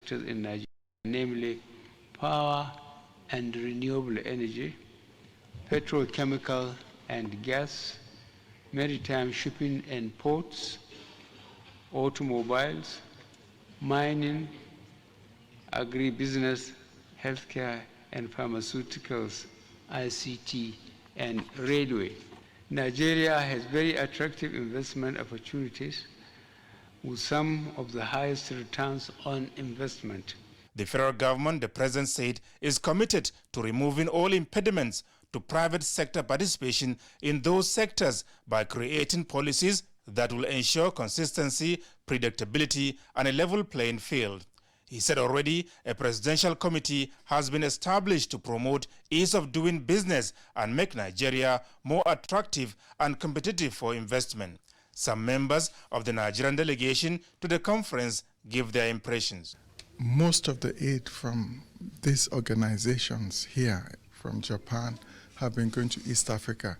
sectors in Nigeria, namely power and renewable energy, petrochemical and gas, maritime shipping and ports, automobiles, mining, agribusiness, healthcare and pharmaceuticals, ICT, and railway. Nigeria has very attractive investment opportunities with some of the highest returns on investment. The federal government, the president said, is committed to removing all impediments to private sector participation in those sectors by creating policies that will ensure consistency, predictability, and a level playing field. He said already a presidential committee has been established to promote ease of doing business and make Nigeria more attractive and competitive for investment. Some members of the Nigerian delegation to the conference give their impressions. Most of the aid from these organizations here from Japan have been going to East Africa,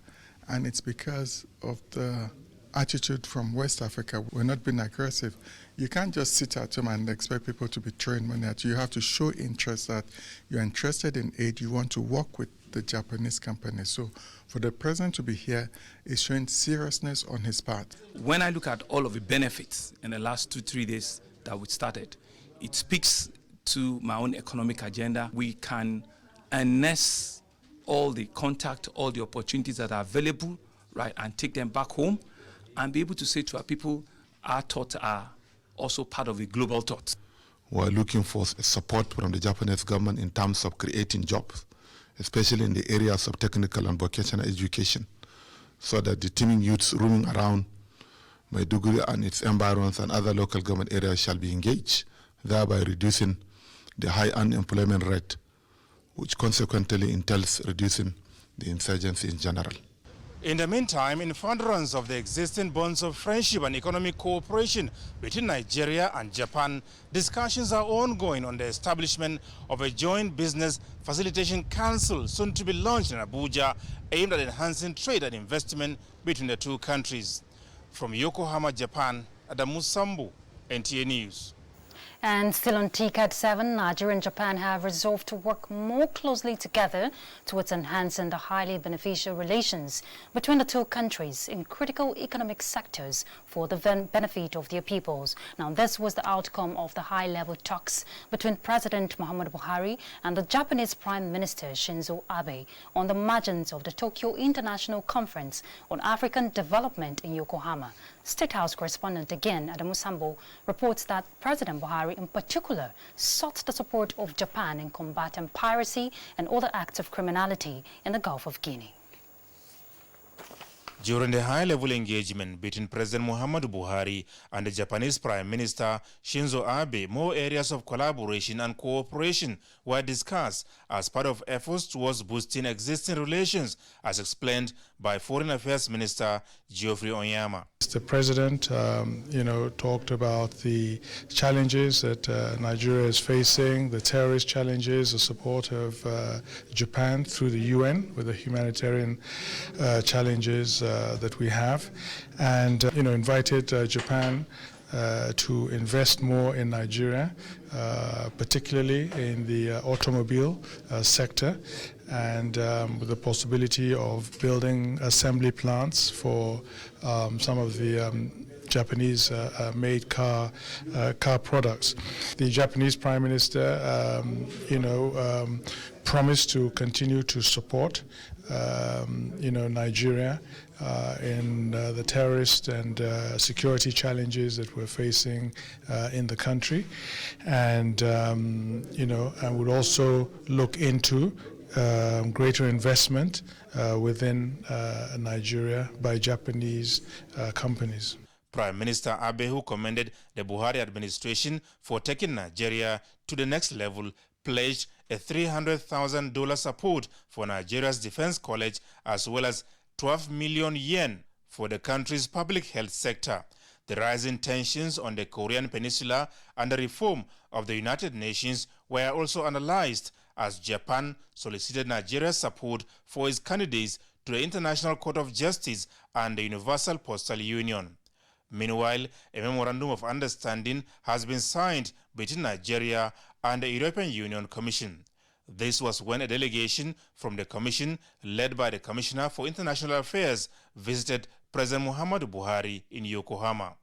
and it's because of the attitude from West Africa. We're not being aggressive. You can't just sit at home and expect people to be throwing money at you. You have to show interest, that you're interested in aid, you want to work with the Japanese company. So for the president to be here is showing seriousness on his part. When I look at all of the benefits in the last 2-3 days that we started, it speaks to my own economic agenda. We can harness all the contact, all the opportunities that are available, right, and take them back home and be able to say to our people, our thoughts are also part of the global thought. We're looking for support from the Japanese government in terms of creating jobs, especially in the areas of technical and vocational education, so that the teeming youths roaming around Maiduguri and its environs and other local government areas shall be engaged, thereby reducing the high unemployment rate, which consequently entails reducing the insurgency in general. In the meantime, in furtherance of the existing bonds of friendship and economic cooperation between Nigeria and Japan, discussions are ongoing on the establishment of a joint business facilitation council soon to be launched in Abuja, aimed at enhancing trade and investment between the two countries. From Yokohama, Japan, Adamu Sambu, NTA News. And still on TCAD 7, Nigeria and Japan have resolved to work more closely together towards enhancing the highly beneficial relations between the two countries in critical economic sectors for the benefit of their peoples. Now, this was the outcome of the high-level talks between President Muhammadu Buhari and the Japanese Prime Minister Shinzo Abe on the margins of the Tokyo International Conference on African Development in Yokohama. State House correspondent again, Adamu Sambo, reports that President Buhari in particular sought the support of Japan in combating piracy and other acts of criminality in the Gulf of Guinea. During the high-level engagement between President Muhammadu Buhari and the Japanese Prime Minister Shinzo Abe, more areas of collaboration and cooperation were discussed as part of efforts towards boosting existing relations, as explained by Foreign Affairs Minister Geoffrey Onyema. The President, talked about the challenges that Nigeria is facing, the terrorist challenges, the support of Japan through the UN with the humanitarian challenges that we have, and invited Japan to invest more in Nigeria, particularly in the automobile sector, and with the possibility of building assembly plants for some of the Japanese made car products. The Japanese Prime Minister, promised to continue to support Nigeria in the terrorist and security challenges that we're facing in the country, and and would also look into greater investment within Nigeria by Japanese companies. Prime Minister Abe, who commended the Buhari administration for taking Nigeria to the next level, pledged a $300,000 support for Nigeria's Defense College, as well as 12 million yen for the country's public health sector. The rising tensions on the Korean Peninsula and the reform of the United Nations were also analyzed as Japan solicited Nigeria's support for its candidates to the International Court of Justice and the Universal Postal Union. Meanwhile, a memorandum of understanding has been signed between Nigeria and the European Union Commission. This was when a delegation from the Commission, led by the Commissioner for International Affairs, visited President Muhammadu Buhari in Yokohama.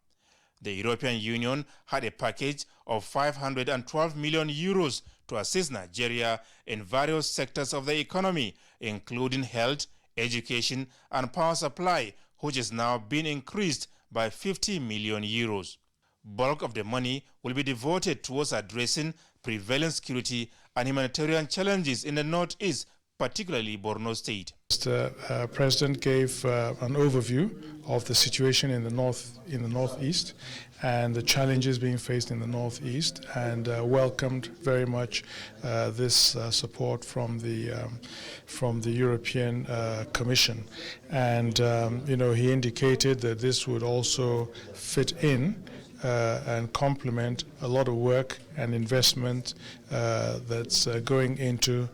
The European Union had a package of 512 million euros to assist Nigeria in various sectors of the economy, including health, education, and power supply, which is now being increased by 50 million euros. Bulk of the money will be devoted towards addressing prevailing security and humanitarian challenges in the northeast, particularly Borno State. The President gave an overview of the situation in the northeast and the challenges being faced in the northeast, and welcomed very much this support from the European Commission. And he indicated that this would also fit in and complement a lot of work and investment that's going into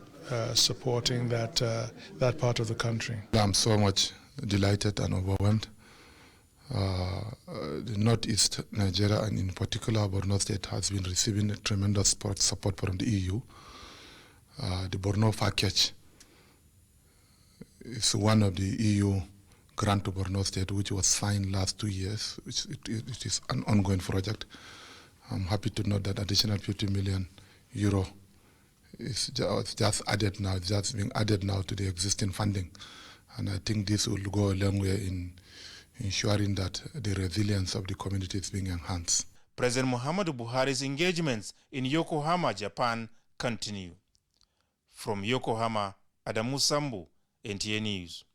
supporting that part of the country. I'm so much delighted and overwhelmed. The Northeast Nigeria, and in particular Borno State, has been receiving a tremendous support from the EU. The Borno package is one of the EU grant to Borno State, which was signed last 2 years. It is an ongoing project. I'm happy to note that additional 50 million euro is just added now. It's just being added now to the existing funding, and I think this will go a long way in ensuring that the resilience of the community is being enhanced. President Muhammadu Buhari's engagements in Yokohama, Japan, continue. From Yokohama, Adamu Sambu, NTA News.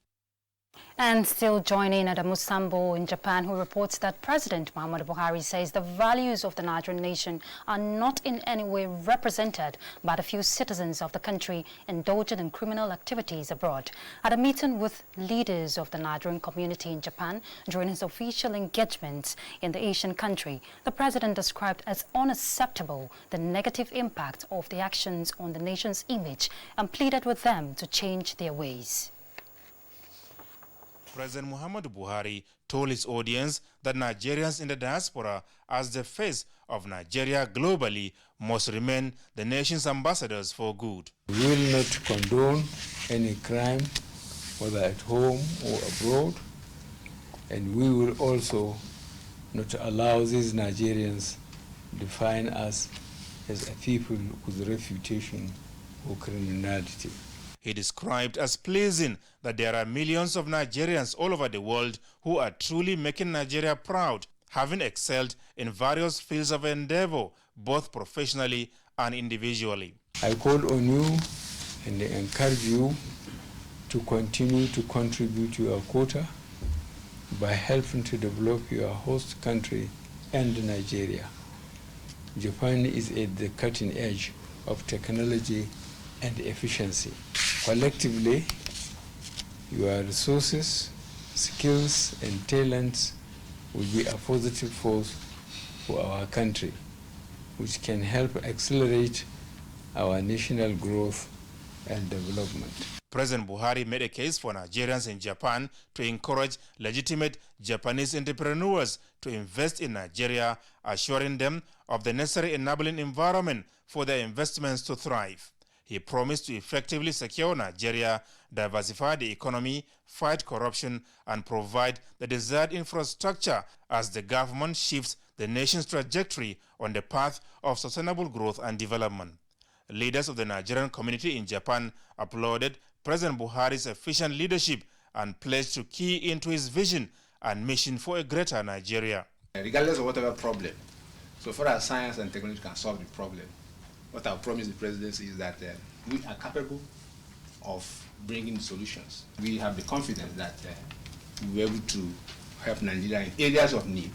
And still joining Adamu Sambo in Japan, who reports that President Muhammadu Buhari says the values of the Nigerian nation are not in any way represented by the few citizens of the country indulging in criminal activities abroad. At a meeting with leaders of the Nigerian community in Japan during his official engagements in the Asian country, the president described as unacceptable the negative impact of the actions on the nation's image and pleaded with them to change their ways. President Muhammadu Buhari told his audience that Nigerians in the diaspora, as the face of Nigeria globally, must remain the nation's ambassadors for good. We will not condone any crime, whether at home or abroad, and we will also not allow these Nigerians define us as a people with reputation or criminality. He described as pleasing that there are millions of Nigerians all over the world who are truly making Nigeria proud, having excelled in various fields of endeavor, both professionally and individually. I call on you and encourage you to continue to contribute your quota by helping to develop your host country and Nigeria. Japan is at the cutting edge of technology and efficiency. Collectively, your resources, skills, and talents will be a positive force for our country, which can help accelerate our national growth and development. President Buhari made a case for Nigerians in Japan to encourage legitimate Japanese entrepreneurs to invest in Nigeria, assuring them of the necessary enabling environment for their investments to thrive. He promised to effectively secure Nigeria, diversify the economy, fight corruption, and provide the desired infrastructure as the government shifts the nation's trajectory on the path of sustainable growth and development. Leaders of the Nigerian community in Japan applauded President Buhari's efficient leadership and pledged to key into his vision and mission for a greater Nigeria. Regardless of whatever problem, so far as science and technology can solve the problem, what I promise the presidency is that we are capable of bringing solutions. We have the confidence that we'll be able to help Nigeria in areas of need.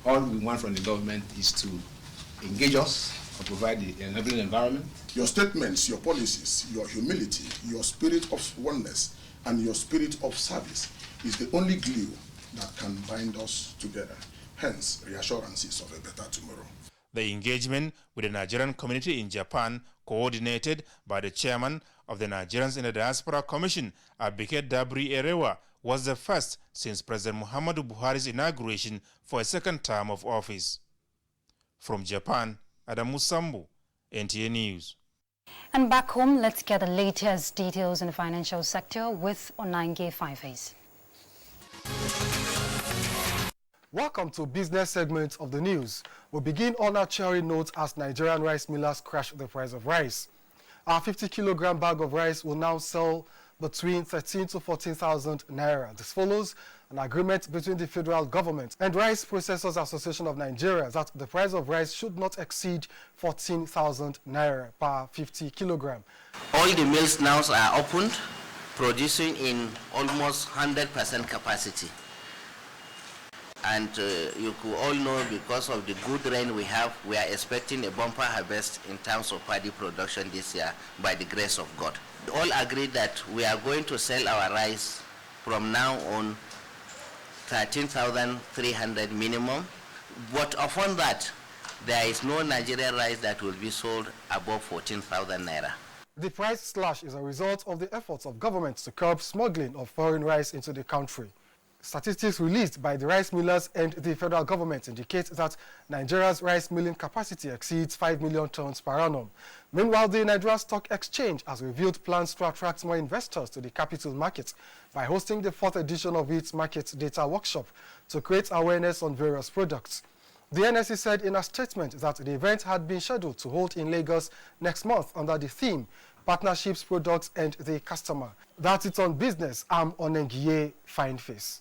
All we want from the government is to engage us and provide the enabling environment. Your statements, your policies, your humility, your spirit of oneness, and your spirit of service is the only glue that can bind us together. Hence, reassurances of a better tomorrow. The engagement with the Nigerian community in Japan, coordinated by the chairman of the Nigerians in the Diaspora Commission, Abike Dabri Erewa, was the first since President Muhammadu Buhari's inauguration for a second term of office. From Japan, Adamu Sambu, NTA News. And back home, let's get the latest details in the financial sector with Onange Fiveace. Welcome to business segment of the news. We begin on a cheery note as Nigerian rice millers crash the price of rice. Our 50-kilogram bag of rice will now sell between 13 to 14,000 naira. This follows an agreement between the federal government and Rice Processors Association of Nigeria that the price of rice should not exceed 14,000 naira per 50 kilogram. All the mills now are opened, producing in almost 100% capacity. And you could all know, because of the good rain we have, we are expecting a bumper harvest in terms of paddy production this year by the grace of God. We all agree that we are going to sell our rice from now on 13,300 minimum, but upon that, there is no Nigerian rice that will be sold above 14,000 naira. The price slash is a result of the efforts of government to curb smuggling of foreign rice into the country. Statistics released by the rice millers and the federal government indicate that Nigeria's rice milling capacity exceeds 5 million tons per annum. Meanwhile, the Nigeria Stock Exchange has revealed plans to attract more investors to the capital market by hosting the 4th edition of its market data workshop to create awareness on various products. The NSE said in a statement that the event had been scheduled to hold in Lagos next month under the theme Partnerships, Products and the Customer. That's it on business. I'm Onengiye Fineface.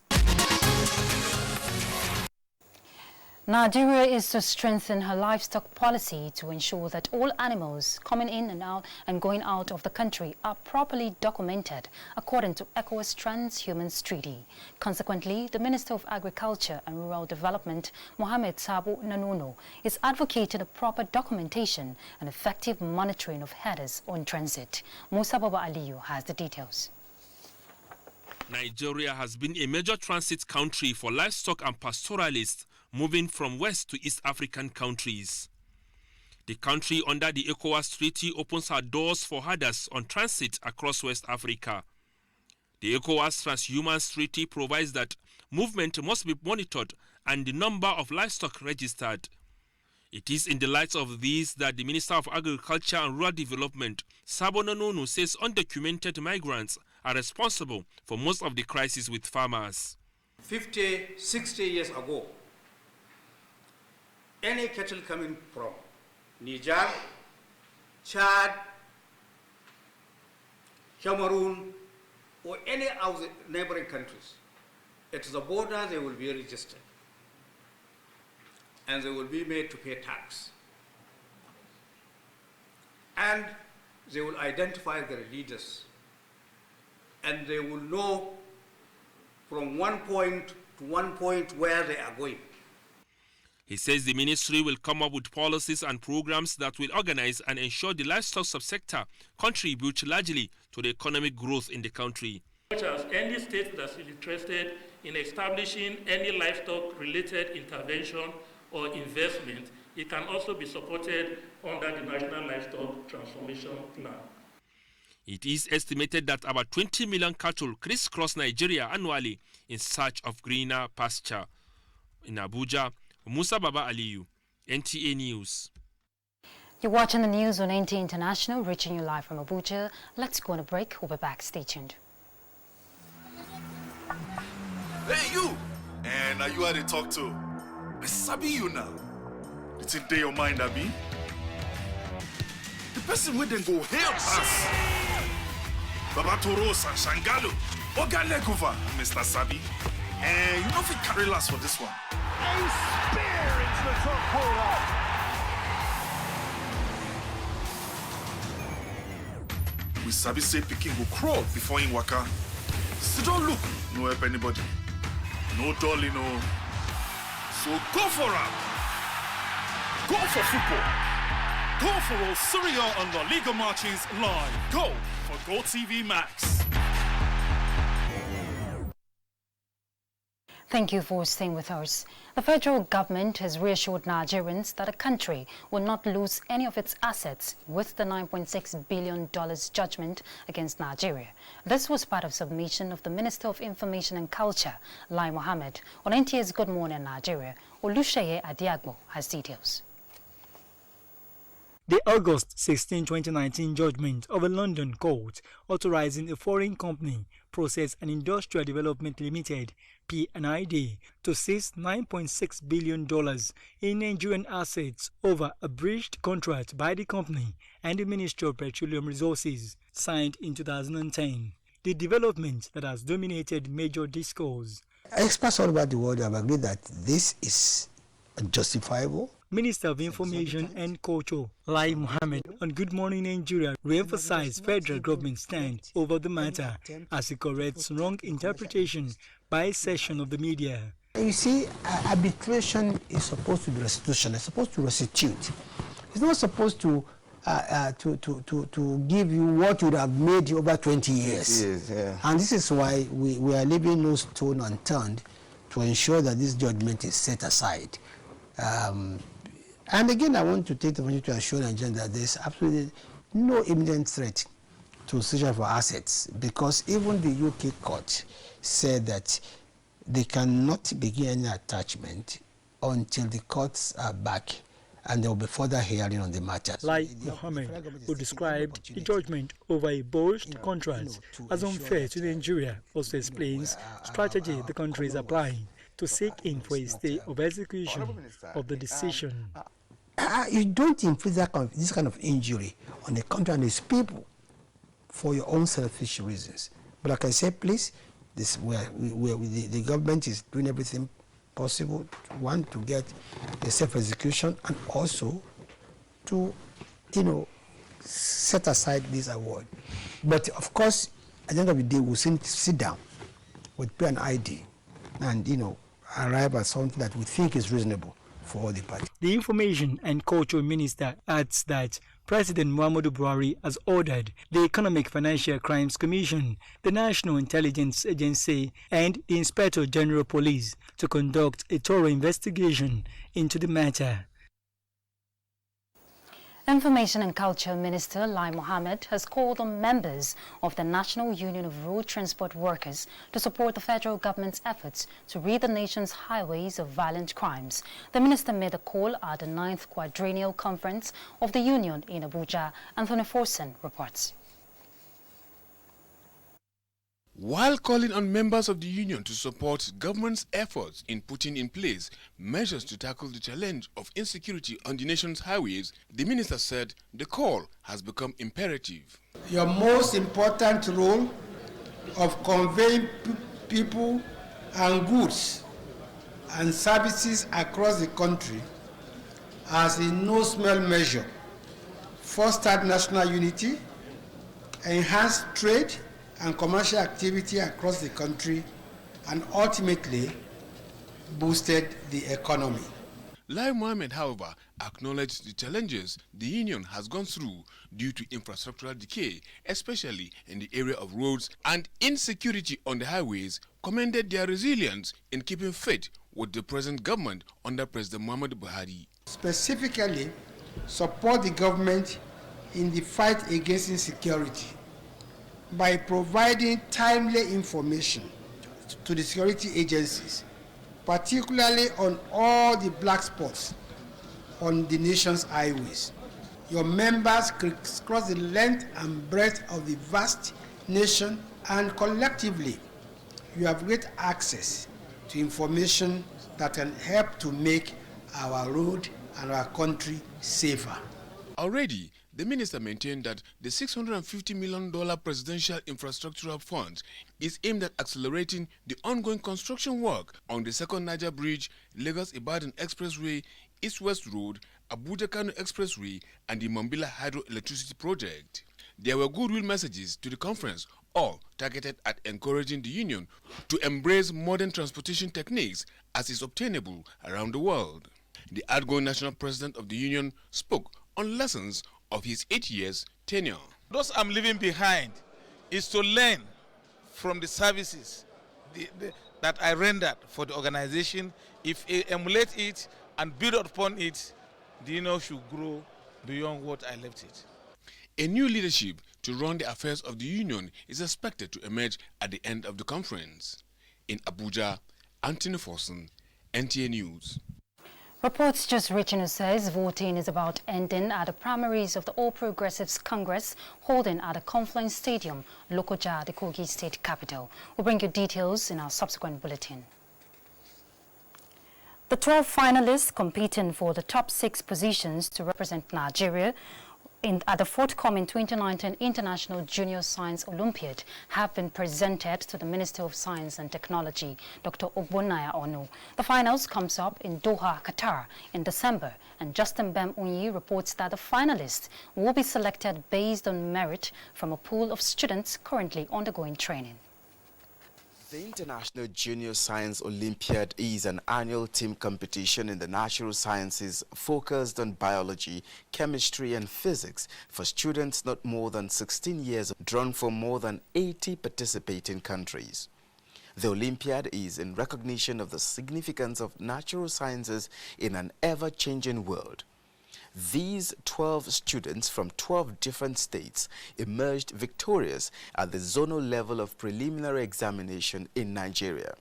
Nigeria is to strengthen her livestock policy to ensure that all animals coming in and out and going out of the country are properly documented according to ECOWAS Transhumance Treaty. Consequently, the Minister of Agriculture and Rural Development, Mohamed Sabo Nanono, is advocating a proper documentation and effective monitoring of headers on transit. Musa Baba Aliyu has the details. Nigeria has been a major transit country for livestock and pastoralists moving from West to East African countries. The country under the ECOWAS Treaty opens her doors for herders on transit across West Africa. The ECOWAS Transhumance Treaty provides that movement must be monitored and the number of livestock registered. It is in the light of these that the Minister of Agriculture and Rural Development, Sabo Nanono, says undocumented migrants are responsible for most of the crisis with farmers. 50, 60 years ago, any cattle coming from Niger, Chad, Cameroon, or any of the neighboring countries, at the border they will be registered and they will be made to pay tax. And they will identify their leaders and they will know from one point to one point where they are going. He says the ministry will come up with policies and programs that will organize and ensure the livestock subsector contribute largely to the economic growth in the country. Such as any state that is interested in establishing any livestock-related intervention or investment, it can also be supported under the National Livestock Transformation Plan. It is estimated that about 20 million cattle crisscross Nigeria annually in search of greener pasture. In Abuja, Musa Baba Aliyu, NTA News. You're watching the news on NTA International, reaching you live from Abuja. Let's go on a break. We'll be back. Stay tuned. Hey, you! And are you how they talk to? I sabi you now. It's in your mind, Abi. The person with them go help us. Baba Toros and Shangalu. Oga Lekuva, Mr. Sabi. And you know if we carry last for this one. A spear into the top corner. We Sabi say Peking go crawl before in waka. So don't look, no help anybody. No dolly, no. So go for it. Go for football. Go for all Serie A and La Liga matches live. Go for GoTV Max. Thank you for staying with us. The federal government has reassured Nigerians that the country will not lose any of its assets with the $9.6 billion judgment against Nigeria. This was part of submission of the Minister of Information and Culture, Lai Mohammed, on NTA's Good Morning Nigeria. Olusheye Adiagbo has details. The August 16, 2019 judgment of a London court authorizing a foreign company, Process and Industrial Development Limited, P&ID, to seize $9.6 billion in Nigerian assets over a breached contract by the company and the Ministry of Petroleum Resources, signed in 2010. The development that has dominated major discourse. Experts all over the world have agreed that this is justifiable. Minister of Information and Culture, Lai Mohammed, on Good Morning Nigeria, re-emphasized federal government stand over the matter as he corrects wrong interpretation by a section of the media. You see, arbitration is supposed to be restitution. It's supposed to restitute. It's not supposed to give you what would have made you over 20 years. Yes, yeah. And this is why we are leaving no stone unturned to ensure that this judgment is set aside. And again, I want to take the opportunity to assure Nigerians that there's absolutely no imminent threat to seizure for assets, because even the UK court said that they cannot begin any attachment until the courts are back and there will be further hearing on the matter. Lai Mohammed, who described the judgment over a botched contract as unfair to Nigeria, also explains strategy the country is applying to seek in for a stay of execution of the decision. You don't inflict this kind of injury on the country and its people for your own selfish reasons. But like I said, please, the government is doing everything possible, one, to get a safe execution, and also to, set aside this award. But of course, at the end of the day, we'll sit down with P&ID and, arrive at something that we think is reasonable for all the parties. The Information and Culture Minister adds that President Muhammadu Buhari has ordered the Economic Financial Crimes Commission, the National Intelligence Agency, and the Inspector General Police to conduct a thorough investigation into the matter. Information and Culture Minister Lai Mohammed has called on members of the National Union of Road Transport Workers to support the federal government's efforts to rid the nation's highways of violent crimes. The minister made a call at the 9th Quadrennial Conference of the Union in Abuja. Anthony Forson reports. While calling on members of the union to support government's efforts in putting in place measures to tackle the challenge of insecurity on the nation's highways, the minister said the call has become imperative. Your most important role of conveying people and goods and services across the country as a no-smell measure fostered national unity, enhanced trade and commercial activity across the country, and ultimately boosted the economy. Lai Mohammed, however, acknowledged the challenges the union has gone through due to infrastructural decay, especially in the area of roads, and insecurity on the highways, commended their resilience in keeping faith with the present government under President Muhammadu Buhari. Specifically, support the government in the fight against insecurity by providing timely information to the security agencies, particularly on all the black spots on the nation's highways. Your members cross the length and breadth of the vast nation, and collectively, you have great access to information that can help to make our road and our country safer. Already, the minister maintained that the $650 million presidential infrastructural fund is aimed at accelerating the ongoing construction work on the Second Niger Bridge, Lagos-Ibadan Expressway, East-West Road, Abuja-Kano Expressway, and the Mambila Hydroelectricity Project. There were goodwill messages to the conference, all targeted at encouraging the union to embrace modern transportation techniques as is obtainable around the world. The outgoing national president of the union spoke on lessons of his 8 years tenure. Those I'm leaving behind is to learn from the services that I rendered for the organization, if I emulate it and build upon it, the union should grow beyond what I left it. A new leadership to run the affairs of the union is expected to emerge at the end of the conference. In Abuja, Anthony Forson, NTA News. Reports just reaching us says voting is about ending at the primaries of the All Progressives Congress holding at the Confluence Stadium, Lokoja, the Kogi state capital. We'll bring you details in our subsequent bulletin. The 12 finalists competing for the top 6 positions to represent Nigeria at the forthcoming 2019 International Junior Science Olympiad have been presented to the Minister of Science and Technology, Dr. Ogbonnaya Onu. The finals comes up in Doha, Qatar in December, and Justin Bem-Unyi reports that the finalists will be selected based on merit from a pool of students currently undergoing training. The International Junior Science Olympiad is an annual team competition in the natural sciences focused on biology, chemistry and physics for students not more than 16 years, drawn from more than 80 participating countries. The Olympiad is in recognition of the significance of natural sciences in an ever-changing world. These 12 students from 12 different states emerged victorious at the zonal level of preliminary examination in Nigeria.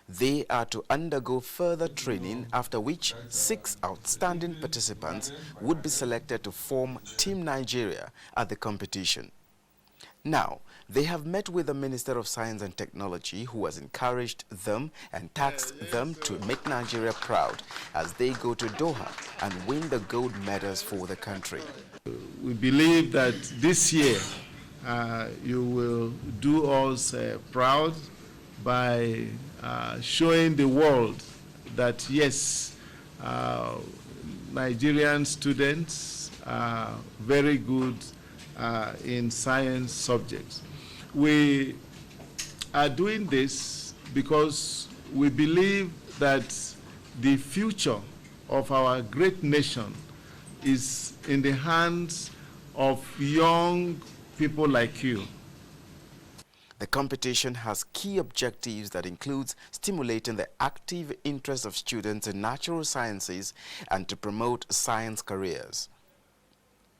They are to undergo further training, after which 6 outstanding participants would be selected to form Team Nigeria at the competition. Now, they have met with the Minister of Science and Technology, who has encouraged them and tasked them to make Nigeria proud as they go to Doha and win the gold medals for the country. We believe that this year you will do us proud by showing the world that yes, Nigerian students are very good in science subjects. We are doing this because we believe that the future of our great nation is in the hands of young people like you. The competition has key objectives that includes stimulating the active interest of students in natural sciences and to promote science careers.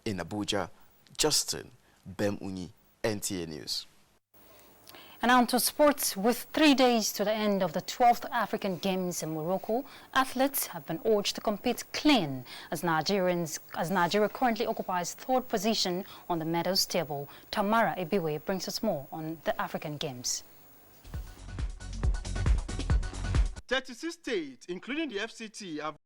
In Abuja, Justin Bem-Unyi, NTA News. And on to sports. With 3 days to the end of the 12th African Games in Morocco, athletes have been urged to compete clean as Nigeria currently occupies 3rd position on the medals table. Tamara Ebiwe brings us more on the African Games. 36 states, including the FCT, have